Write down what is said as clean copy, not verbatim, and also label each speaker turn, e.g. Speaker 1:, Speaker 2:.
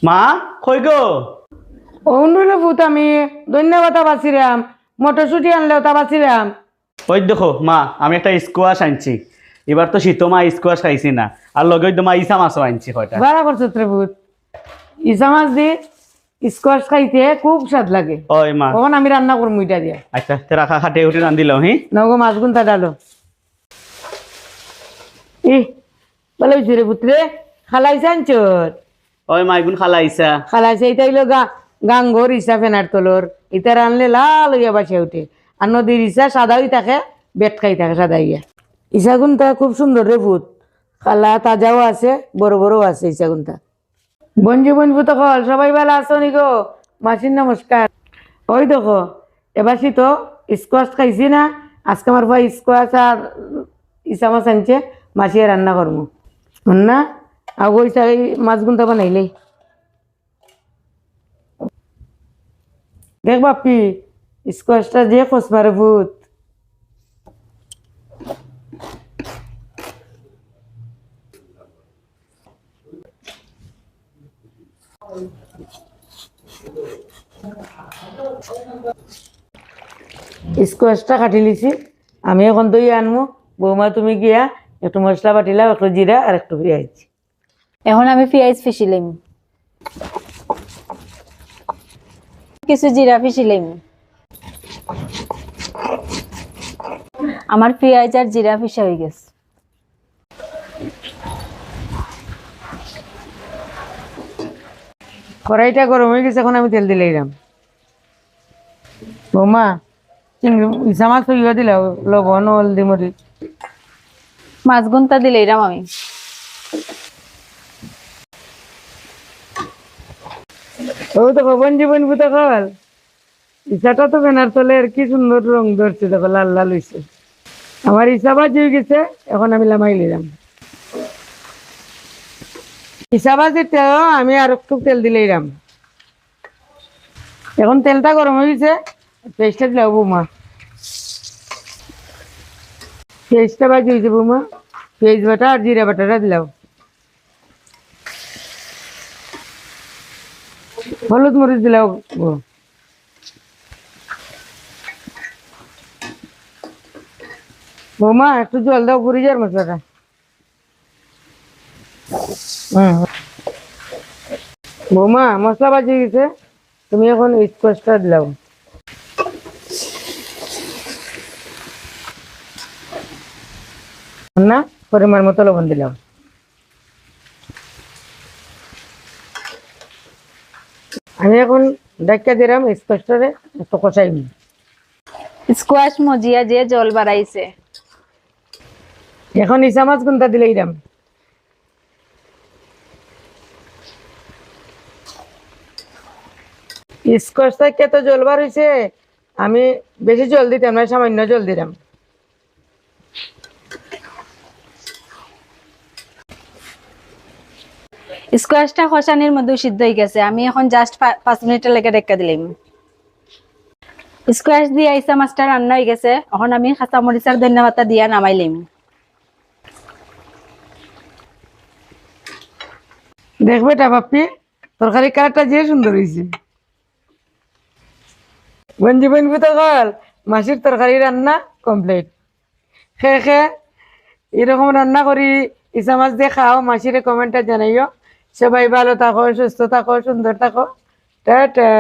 Speaker 1: মা কই গো?
Speaker 2: অন্যুলে ভূত আমি ধন্যবাদ বাঁচিরাম মটরশুটি আনলেও তা বাঁচিরাম।
Speaker 1: ওই দেখো মা, আমি একটা স্কোয়াশ আনছি। এবার তো শীত মা স্কোয়াশ খাইছি না, আর লগে ওই তো মা ইসা মাছও আনছি কয়টা।
Speaker 2: ভাড়া করছো রে ভূত, ইসা মাছ দিয়ে স্কোয়াশ খাইতে খুব স্বাদ লাগে।
Speaker 1: ওই মা,
Speaker 2: কখন আমি রান্না করবো এটা দিয়ে।
Speaker 1: আচ্ছা তে রাখা খাটে উঠে রান দিল হি।
Speaker 2: নগো মাছ গুনতা ডালো ই বলে রে পুত্রে খালাইছে আনচোর
Speaker 1: ওই মা এগুন খালা ইসা।
Speaker 2: খালাইছে এটা হইলো গাঙ্গর ইসা ফেনার তলর এটা রানলে লাল হইয়া বাসে উঠে। আর নদীর ইসা সাদা হই থাকে, বেট খাই থাকে সাদা ইয়া। ইসা গুনতা খুব সুন্দর রে ভূত, খালা তাজাও আছে বড় বড়ও আছে ইসা গুনতা। বঞ্জি বঞ্জু তো কল সবাই ভালো আছো নি গো? মাসির নমস্কার। ওই দেখো এবার তো স্কোয়াশ খাইছি না, আজকে আমার ভাই স্কোয়াশ আর ইসা মাছ আনছে, মাসিয়ে রান্না করবো না। আর ওই মাছ গুনতা বানাইলেই দেখ বাপি স্কোয়াশটা যে খোঁজ মারে ভূত। স্কোয়াশটা কাটি লিছি, আমি এখন দই আনবো। বৌমা তুমি গিয়া একটু মশলা বাটিলাও, একটু জিরা আর একটু পেঁয়াজ।
Speaker 3: এখন আমি পেঁয়াজ ফিসিলাম, কিছু জিরা ফিসিলাম। আমার পেঁয়াজ আর জিরা ফিসা হয়ে গেছে।
Speaker 2: কড়াইটা গরম হয়ে গেছে, এখন আমি তেল দিলাম। বৌমা চিংড়ি ইসা মাছ ইয়ে দিলাও, লবণ হলদি মরিচ।
Speaker 3: মাছ গুনতা দিলে এরাম আমি।
Speaker 2: ও তো ভবন জীবন ভূত খাল ইসাটা তো বেনার তলে আর কি সুন্দর রং ধরছে, দেখো লাল লাল হয়েছে। আমার ইসা বাজি হয়ে গেছে, এখন আমি লামাই নিলাম। ইসা বাজিতে আমি আর একটু তেল দিলাম। এখন তেলটা গরম হয়ে গেছে, পেঁয়াজটা দিলাম বৌমা। পেঁয়াজটা বাজি হয়েছে বৌমা, পেঁয়াজ বাটা আর জিরা বাটাটা দিলাম। হলুদ মরিচ দিলাম। বৌমা একটু জল দাও, পুরি যার মশলাটা। বৌমা মশলা বাজি গেছে, তুমি এখন স্কোয়াশটা দিলাম না, পরিমাণ মতো লবণ দিলাম। আমি এখন ডাক্কা দিলাম স্কোয়াশটারে একটু কষাই।
Speaker 3: স্কোয়াশ মজিয়া যে জল বাড়াইছে।
Speaker 2: এখন ইসা মাছ কোনটা দিলেই দাম। স্কোয়াশটা কত জল বার হয়েছে, আমি বেশি জল দিতাম না, সামান্য জল দিলাম।
Speaker 3: স্কোয়াশটা খসানির মধ্যে সিদ্ধ হয়ে গেছে, আমি এখন জাস্ট 5 মিনিটের লেগে ঢেকা দিলাম। স্কোয়াশ দিয়ে আইসা মাছটা রান্না হয়ে গেছে, এখন আমি কাঁচা মরিচ আর ধনিয়া পাতা দিয়া নামাইলাম।
Speaker 2: দেখবে টা বাপি তরকারি কালারটা যে সুন্দর হয়েছে। বঞ্জি বনবু তো কল মাসির তরকারি রান্না কমপ্লিট। খে খে এরকম রান্না করি ইসা মাছ দিয়ে খাও, মাসিরে কমেন্টটা জানাইও। সবাই ভালো থাকো, সুস্থ থাকো, সুন্দর থাকো। টাটা।